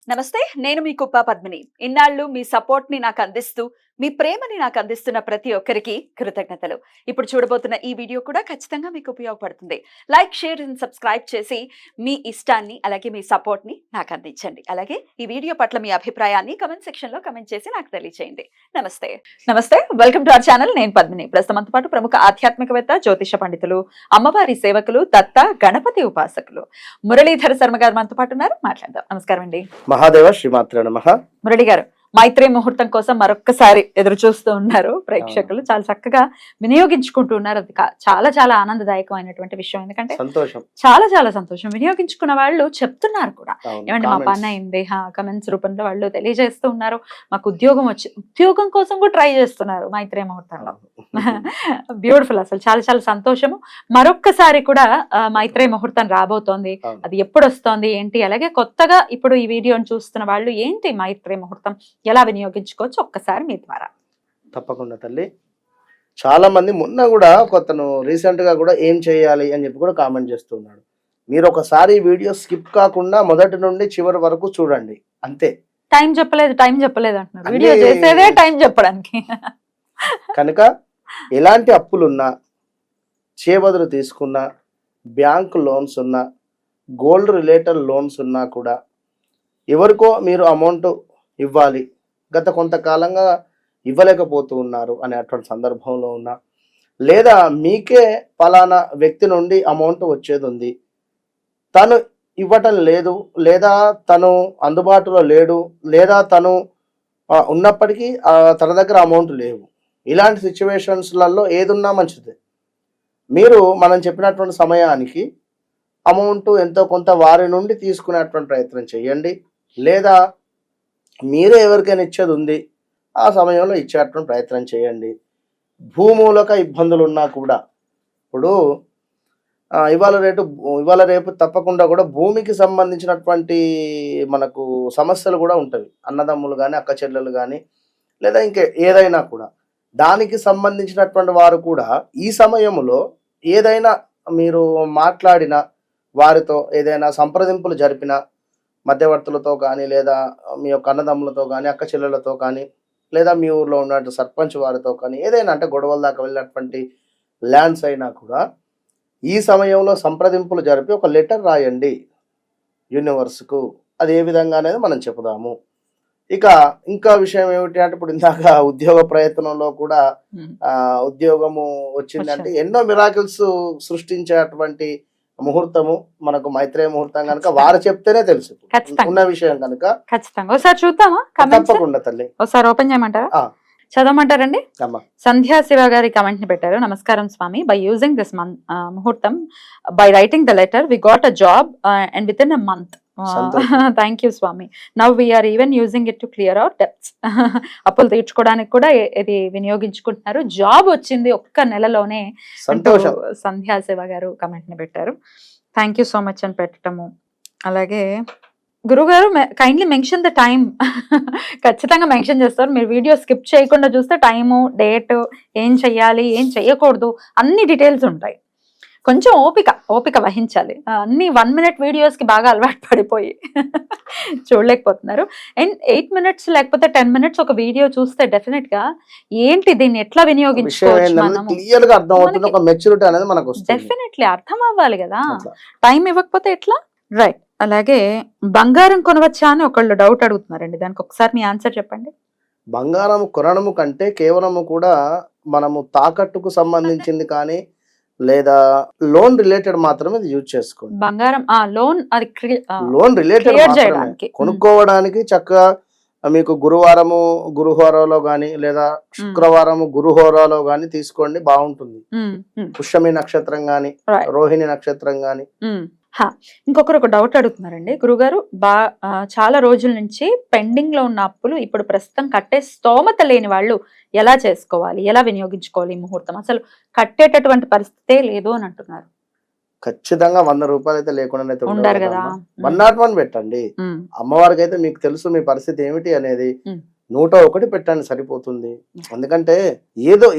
నమస్తే. నేను మీ కుప్ప పద్మిని. ఇన్నాళ్ళు మీ సపోర్ట్‌ని నాకందిస్తూ, మీ ప్రేమని నాకందిస్తున్న ప్రతి ఒక్కరికి కృతజ్ఞతలు. ఇప్పుడు చూడబోతున్న ఈ వీడియో కూడా ఖచ్చితంగా మీకు ఉపయోగపడుతుంది. లైక్, షేర్ అండ్ సబ్స్క్రైబ్ చేసి మీ ఇష్టాన్ని అలాగే మీ సపోర్ట్‌ని నాకందించండి. అలాగే ఈ వీడియో పట్ల మీ అభిప్రాయాన్ని కామెంట్ సెక్షన్‌లో కామెంట్ చేసి నాకు తెలియజేయండి. నమస్తే. నమస్తే. Welcome to our channel. నేను పద్మిని. ప్రస్తుతం మనతో పాటు ప్రముఖ ఆధ్యాత్మికవేత్త, జ్యోతిష పండితులు, అమ్మవారి సేవకులు, దత్త గణపతి ఉపాసకులు మురళీధర శర్మ గారు మనతో పాటు ఉన్నారు. మాట్లాడదాం. నమస్కారం అండి. మహాదేవ శ్రీమాత్రే నమః. మురళి గారు, మైత్రి ముహూర్తం కోసం మరొక్కసారి ఎదురు చూస్తూ ఉన్నారు ప్రేక్షకులు. చాలా చక్కగా వినియోగించుకుంటూ ఉన్నారు. అది చాలా చాలా ఆనందదాయకమైనటువంటి విషయం. ఎందుకంటే సంతోషం, చాలా చాలా సంతోషం. వినియోగించుకున్న వాళ్ళు చెప్తున్నారు కూడా, ఏమంటే మా పని అయింది, కమెంట్స్ రూపంలో వాళ్ళు తెలియజేస్తూ ఉన్నారు. మాకు ఉద్యోగం కోసం కూడా ట్రై చేస్తున్నారు మైత్రి ముహూర్తంలో. బ్యూటిఫుల్. అసలు చాలా చాలా సంతోషము. మరొక్కసారి కూడా మైత్రి ముహూర్తం రాబోతోంది. అది ఎప్పుడు వస్తోంది ఏంటి, అలాగే కొత్తగా ఇప్పుడు ఈ వీడియోని చూస్తున్న వాళ్ళు ఏంటి మైత్రి ముహూర్తం ఎలా వినియోగించుకోవచ్చు ఒక్కసారి మీ ద్వారా. తప్పకుండా తల్లి. చాలా మంది మొన్న కూడా కొత్తను రీసెంట్ గా కూడా ఏం చేయాలి అని చెప్పి కూడా కామెంట్ చేస్తున్నాడు. మీరు ఒకసారి వీడియో స్కిప్ కాకుండా మొదటి నుండి చివరి వరకు చూడండి. అంతే. టైం చెప్పలేదు అంటున్నారు. వీడియో చేసేదే టైం చెప్పడానికి. కనుక ఎలాంటి అప్పులున్నా, చేబదులు తీసుకున్నా, బ్యాంక్ లోన్స్ ఉన్నా, గోల్డ్ రిలేటెడ్ లోన్స్ ఉన్నా కూడా ఎవరికో మీరు అమౌంట్ ఇవ్వాలి, గత కొంతకాలంగా ఇవ్వలేకపోతూ ఉన్నారు అనేటువంటి సందర్భంలో ఉన్నా, లేదా మీకే పలానా వ్యక్తి నుండి అమౌంట్ వచ్చేది ఉంది, తను ఇవ్వటం లేదు, లేదా తను అందుబాటులో లేడు, లేదా తను ఉన్నప్పటికీ తన దగ్గర అమౌంట్ లేవు, ఇలాంటి సిచ్యువేషన్స్లలో ఏదున్నా మంచిదే. మీరు మనం చెప్పినటువంటి సమయానికి అమౌంట్ ఎంతో కొంత వారి నుండి తీసుకునేటువంటి ప్రయత్నం చేయండి, లేదా మీరే ఎవరికైనా ఇచ్చేది ఉంది ఆ సమయంలో ఇచ్చేటువంటి ప్రయత్నం చేయండి. భూమూలక ఇబ్బందులు ఉన్నా కూడా, ఇప్పుడు ఇవాళ రేపు తప్పకుండా కూడా భూమికి సంబంధించినటువంటి మనకు సమస్యలు కూడా ఉంటాయి. అన్నదమ్ములు కానీ, అక్క చెల్లెలు కానీ, లేదా ఇంకా ఏదైనా కూడా దానికి సంబంధించినటువంటి వారు కూడా ఈ సమయంలో ఏదైనా మీరు మాట్లాడిన వారితో ఏదైనా సంప్రదింపులు జరిపిన మధ్యవర్తులతో కానీ, లేదా మీ యొక్క అన్నదమ్ములతో కానీ, అక్క చెల్లెలతో కానీ, లేదా మీ ఊర్లో ఉన్నటువంటి సర్పంచ్ వారితో కానీ, ఏదైనా అంటే గొడవల దాకా వెళ్ళినటువంటి ల్యాండ్స్ అయినా కూడా ఈ సమయంలో సంప్రదింపులు జరిపి ఒక లెటర్ రాయండి యూనివర్స్కు. అది ఏ విధంగా అనేది మనం చెప్పుదాము. ఇంకా విషయం ఏమిటి అంటే, ఇప్పుడు ఇందాక ఉద్యోగ ప్రయత్నంలో కూడా ఉద్యోగము వచ్చిందంటే ఎన్నో మిరాకిల్స్ సృష్టించేటువంటి ముహూర్తము మనకు మైత్రేయ ముహూర్తం కనుక వారు చెప్తేనే తెలుసు ఉన్న విషయం కనుక ఖచ్చితంగా ఒకసారి చూద్దామా? తప్పకుండా తల్లి. ఒకసారి ఓపెన్ చేయమంటారా? చదవమంటారండి. సంధ్యా శివ గారి కమెంట్ ని పెట్టారు. నమస్కారం స్వామి, బై యూజింగ్ దిస్ ముహూర్తం, by writing the letter we got a job and within a month. Thank you స్వామి. Now we're even using it to clear our debts. అప్పులు తీర్చుకోవడానికి కూడా ఇది వినియోగించుకుంటున్నారు. జాబ్ వచ్చింది ఒక్క నెలలోనే. సంధ్యా శివ గారు కమెంట్ ని పెట్టారు. థ్యాంక్ యూ సో మచ్ అని పెట్టడము. అలాగే గురుగారు కైండ్లీ మెన్షన్ ద టైం. ఖచ్చితంగా మెన్షన్ చేస్తారు. మీరు వీడియో స్కిప్ చేయకుండా చూస్తే టైము, డేట్, ఏం చెయ్యాలి, ఏం చెయ్యకూడదు, అన్ని డీటెయిల్స్ ఉంటాయి. కొంచెం ఓపిక వహించాలి. అన్ని 1 minute వీడియోస్ కి బాగా అలవాటు పడిపోయి చూడలేకపోతున్నారు. అండ్ 8 minutes లేకపోతే 10 minutes ఒక వీడియో చూస్తే డెఫినెట్ గా ఏంటి, దీన్ని ఎట్లా వినియోగించుకోవచ్చు డెఫినెట్లీ అర్థం అవ్వాలి కదా. టైం ఇవ్వకపోతే ఎట్లా? రైట్. అలాగే బంగారం కొనవచ్చా అని ఒకళ్ళు డౌట్ అడుగుతున్నారండి. దానికి ఒకసారి మీ ఆన్సర్ చెప్పండి. బంగారం కొనడము కంటే కేవలము కూడా మనము తాకట్టుకు సంబంధించింది కానీ, లేదా లోన్ రిలేటెడ్ మాత్రమే ఇది యూజ్ చేసుకోండి. బంగారం లోన్ రిలేటెడ్ కొనుక్కోవడానికి చక్కగా మీకు గురువారంలో గాని, లేదా శుక్రవారము గురుహోరాలో గాని తీసుకోండి, బాగుంటుంది. పుష్యమి నక్షత్రం గాని, రోహిణి నక్షత్రం గాని. ఇంకొకరు ఒక డౌట్ అడుగుతున్నారండి. గురుగారు, చాలా రోజుల నుంచి పెండింగ్ లో ఉన్న అప్పులు ఇప్పుడు ప్రస్తుతం కట్టే స్తోమత లేని వాళ్ళు ఎలా చేసుకోవాలి, ఎలా వినియోగించుకోవాలి ఈ ముహూర్తం? అసలు కట్టేటటువంటి పరిస్థితే లేదు అని అంటున్నారు. ఖచ్చితంగా 100 రూపాయలు అయితే లేకుండా ఉండరు కదా. 101 పెట్టండి. అమ్మవారికి అయితే మీకు తెలుసు మీ పరిస్థితి ఏమిటి అనేది. 101 పెట్టండి, సరిపోతుంది. ఎందుకంటే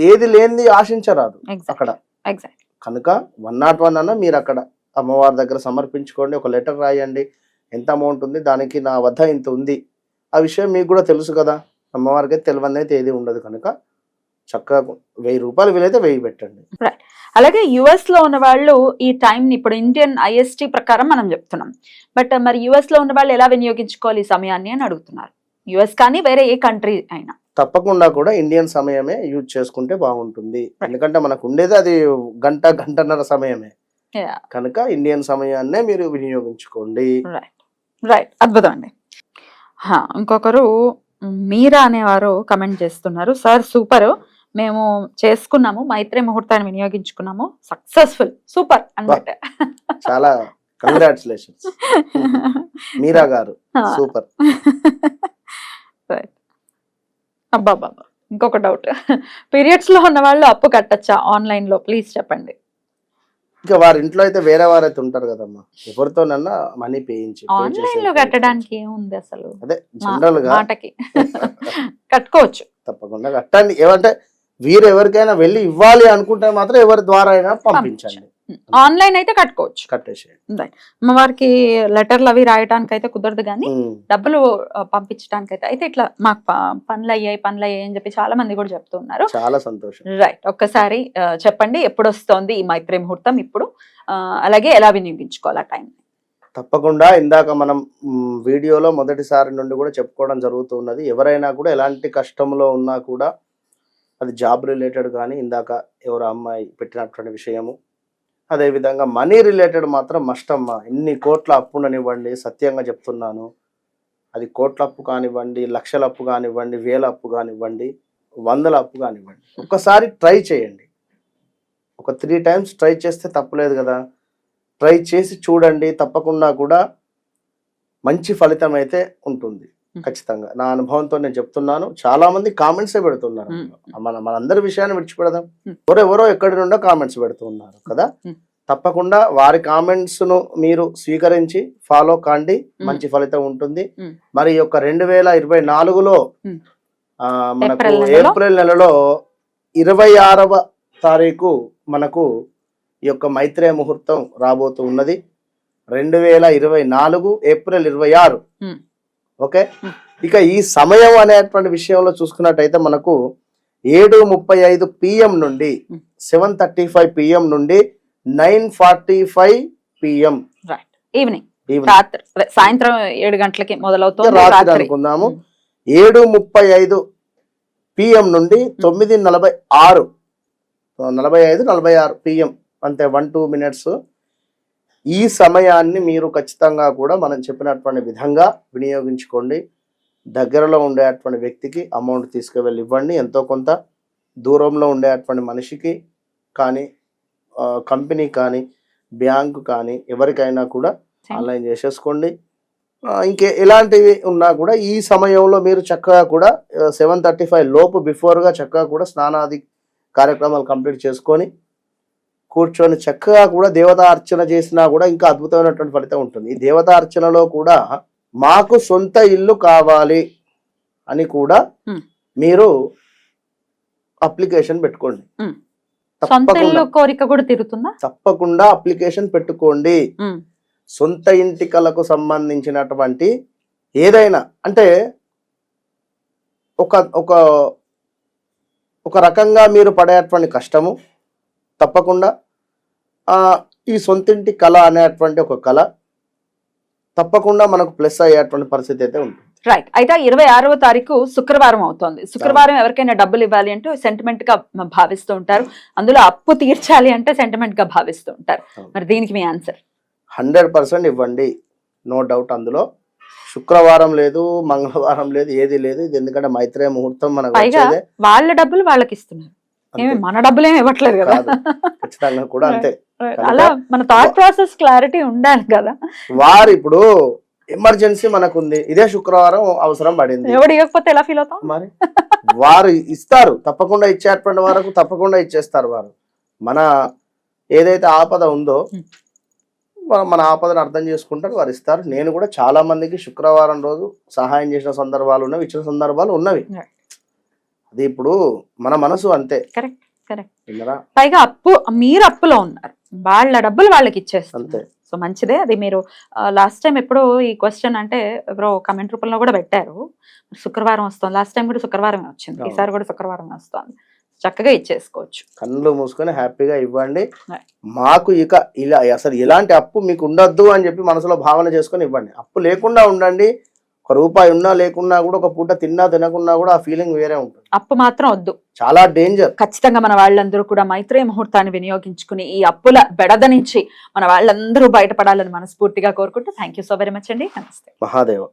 ఏది లేనిది ఆశించరాదు అక్కడ. కనుక 101 అన్న మీరు అక్కడ అమ్మవారి దగ్గర సమర్పించుకోండి, ఒక లెటర్ రాయండి. ఎంత అమౌంట్ ఉంది, దానికి నా వద్ద ఇంత ఉంది, ఆ విషయం మీకు కూడా తెలుసు కదా. అమ్మవారికి అయితే తెలియని అయితే ఏది ఉండదు కనుక చక్కగా 1000 రూపాయలు వీలైతే 1000 పెట్టండి. అలాగే యుఎస్ లో ఉన్న వాళ్ళు ఈ టైం ఇప్పుడు ఇండియన్ ఐఎస్టీ ప్రకారం మనం చెప్తున్నాం, బట్ మరి యుఎస్ లో ఉన్న వాళ్ళు ఎలా వినియోగించుకోవాలి ఈ సమయాన్ని అని అడుగుతున్నారు. యుఎస్ కానీ వేరే ఏ కంట్రీ అయినా తప్పకుండా కూడా ఇండియన్ సమయమే యూజ్ చేసుకుంటే బాగుంటుంది. ఎందుకంటే మనకు ఉండేది అది గంటన్నర సమయమే కనుక ఇండియన్ సమయాన్నే మీరు వినియోగించుకోండి. రైట్, అద్భుతం అండి. ఇంకొకరు మీరా అనేవారు కమెంట్ చేస్తున్నారు, సార్ సూపర్, మేము చేసుకున్నాము, మైత్రి ముహూర్తాన్ని వినియోగించుకున్నాము, సక్సెస్ఫుల్, సూపర్ అన్నమాట. చాలా కంగ్రాచులేషన్స్ మీరా గారు, సూపర్. అబ్బా, ఇంకొక డౌట్, పీరియడ్స్ లో ఉన్న వాళ్ళు అప్పు కట్టచ్చా ఆన్లైన్ లో, ప్లీజ్ చెప్పండి. ఇంకా వారి ఇంట్లో అయితే వేరే వారైతే ఉంటారు కదమ్మా, ఎవరితోనన్నా మనీ పేయించి ఆన్లైన్ లో కట్టడానికి ఏముంది అసలు, అదే జనరల్ గా మాటకి కట్టుకోవచ్చు. తప్పకుండా కట్టండి. ఏమంటే వీరు ఎవరికైనా వెళ్ళి ఇవ్వాలి అనుకుంటే మాత్రం ఎవరి ద్వారా అయినా పంపించండి. ఆన్లైన్ అయితే కట్టుకోవచ్చు, కట్టేసేయండి. అమ్మవారికి లెటర్లు అవి రాయడానికి అయితే కుదరదు, కానీ డబ్బులు పంపించడానికి అయితే ఇట్లా మాకు పనులు అయ్యాయి అని చెప్పి చాలా మంది కూడా చెప్తున్నారు. చాలా సంతోషం. రైట్, ఒక్కసారి చెప్పండి ఎప్పుడు వస్తోంది ఈ మైత్రి ముహూర్తం, ఇప్పుడు అలాగే ఎలా వినియోగించుకోవాలి ఆ టైం? తప్పకుండా ఇందాక మనం వీడియోలో మొదటిసారి నుండి కూడా చెప్పుకోవడం జరుగుతున్నది. ఎవరైనా కూడా ఎలాంటి కష్టంలో ఉన్నా కూడా, అది జాబ్ రిలేటెడ్ కానీ, ఇందాక ఎవరు అమ్మాయి పెట్టినటువంటి విషయము, అదేవిధంగా మనీ రిలేటెడ్ మాత్రం మస్ట్ అమ్మా. ఎన్ని కోట్ల అప్పు ఉండనివ్వండి, సత్యంగా చెప్తున్నాను, అది కోట్ల అప్పు కానివ్వండి, లక్షల అప్పు కానివ్వండి, 1000 అప్పు కానివ్వండి, 100 అప్పు కానివ్వండి, ఒక్కసారి ట్రై చేయండి. ఒక 3 times ట్రై చేస్తే తప్పులేదు కదా. ట్రై చేసి చూడండి, తప్పకుండా కూడా మంచి ఫలితం అయితే ఉంటుంది ఖచ్చితంగా. నా అనుభవంతో నేను చెప్తున్నాను. చాలా మంది కామెంట్సే పెడుతున్నారు. మనందరి విషయాన్ని విడిచిపెడదాం, ఎవరెవరో ఎక్కడి నుండో కామెంట్స్ పెడుతున్నారు కదా. తప్పకుండా వారి కామెంట్స్ ను మీరు స్వీకరించి ఫాలో కాండి, మంచి ఫలితం ఉంటుంది. మరి యొక్క 2024లో మనకు ఏప్రిల్ నెలలో 26వ తారీఖు మనకు ఈ యొక్క మైత్రేయ ముహూర్తం రాబోతూ ఉన్నది. 2024 ఏప్రిల్ 26. ఓకే, ఇక ఈ సమయం అనేటువంటి విషయంలో చూసుకున్నట్టయితే మనకు 7:35 PM నుండి 7:35 PM నుండి 9:45 PM ఈవినింగ్, సాయంత్రం 7 గంటలకి మొదలవుతుంది రాత్రి అనుకుందాము. 7:35 PM నుండి 9:46 45-46 PM, అంతే 1-2 minutes. ఈ సమయాన్ని మీరు ఖచ్చితంగా కూడా మనం చెప్పినటువంటి విధంగా వినియోగించుకోండి. దగ్గరలో ఉండేటువంటి వ్యక్తికి అమౌంట్ తీసుకువెళ్ళి ఇవ్వండి, ఎంతో కొంత. దూరంలో ఉండేటువంటి మనిషికి కానీ, కంపెనీ కానీ, బ్యాంకు కానీ, ఎవరికైనా కూడా ఆన్లైన్ చేసేసుకోండి. ఇంకే ఎలాంటివి ఉన్నా కూడా ఈ సమయంలో మీరు చక్కగా కూడా 7:35 లోపు బిఫోర్గా చక్కగా కూడా స్నానాది కార్యక్రమాలు కంప్లీట్ చేసుకొని కూర్చొని చక్కగా కూడా దేవతా అర్చన చేసినా కూడా ఇంకా అద్భుతమైనటువంటి ఫలితం ఉంటుంది. ఈ దేవతా అర్చనలో కూడా మాకు సొంత ఇల్లు కావాలి అని కూడా మీరు అప్లికేషన్ పెట్టుకోండి. కోరిక కూడా తీరుతుందా? తప్పకుండా అప్లికేషన్ పెట్టుకోండి. సొంత ఇంటి కలకు సంబంధించినటువంటి ఏదైనా, అంటే ఒక రకంగా మీరు పడేటువంటి కష్టము తప్పకుండా ఈ సొంతింటి కళ అనేటువంటి ఒక కళ తప్పకుండా మనకు ప్లస్ అయ్యేటువంటి పరిస్థితి అయితే ఉంటుంది. రైట్, అయితే 26వ తారీఖు శుక్రవారం అవుతోంది. శుక్రవారం ఎవరికైనా డబ్బులు ఇవ్వాలి అంటే సెంటిమెంట్ గా భావిస్తూ ఉంటారు, అందులో అప్పు తీర్చాలి అంటే సెంటిమెంట్ గా భావిస్తూ ఉంటారు. మరి దీనికి మీ ఆన్సర్? 100% ఇవ్వండి, నో డౌట్. అందులో శుక్రవారం లేదు, మంగళవారం లేదు, ఏది లేదు. ఇది ఎందుకంటే మైత్రేయ ముహూర్తం మనకు వాళ్ళ డబ్బులు వాళ్ళకి ఇస్తున్నారు, మన డబ్బులు ఏమి ఇవ్వట్లేదు కదా. ఖచ్చితంగా కూడా అంతే. అలా మన థాట్ ప్రాసెస్ క్లారిటీ ఉండాలి కదా. వారు ఇప్పుడు ఎమర్జెన్సీ మనకుంది, ఇదే శుక్రవారం అవసరం పడింది, ఎవడు ఇవ్వకపోతే ఎలా ఫీల్ అవుతాం? మరి వారు ఇస్తారు, తప్పకుండా ఇచ్చేటువంటి వరకు తప్పకుండా ఇచ్చేస్తారు. వారు మన ఏదైతే ఆపద ఉందో మన ఆపదను అర్థం చేసుకుంటారు, వారు ఇస్తారు. నేను కూడా చాలా మందికి శుక్రవారం రోజు సహాయం చేసిన సందర్భాలు ఉన్నవి, ఇచ్చిన సందర్భాలు ఉన్నవి. అది ఇప్పుడు మన మనసు అంతే. కరెక్ట్. పైగా మీరు అప్పులో ఉన్నారు, వాళ్ళ డబ్బులు వాళ్ళకి ఇచ్చేస్తారు. సో మంచిదే అది. మీరు లాస్ట్ టైం ఎప్పుడో ఈ క్వశ్చన్ అంటే ఎవరో కమెంట్ రూపంలో కూడా పెట్టారు, శుక్రవారం వస్తుంది. లాస్ట్ టైం కూడా శుక్రవారమే వచ్చింది, ఈసారి కూడా శుక్రవారం వస్తుంది. చక్కగా ఇచ్చేసుకోవచ్చు. కళ్ళు మూసుకొని హ్యాపీగా ఇవ్వండి. Right. మాకు ఇక ఇలా అసలు ఎలాంటి అప్పు మీకు ఉండొద్దు అని చెప్పి మనసులో భావన చేసుకొని ఇవ్వండి. అప్పు లేకుండా ఉండండి. ఒక రూపాయి ఉన్నా లేకున్నా కూడా, ఒక పూట తిన్నా తినకున్నా కూడా ఆ ఫీలింగ్ వేరే ఉంటుంది. అప్పు మాత్రం వద్దు, చాలా డేంజర్. ఖచ్చితంగా మన వాళ్ళందరూ కూడా మైత్రేయ ముహూర్తాన్ని వినియోగించుకుని ఈ అప్పుల బెడద నుంచి మన వాళ్ళందరూ బయటపడాలని మనస్ఫూర్తిగా కోరుకుంటూ thank you so very much అండి. నమస్తే. మహాదేవ.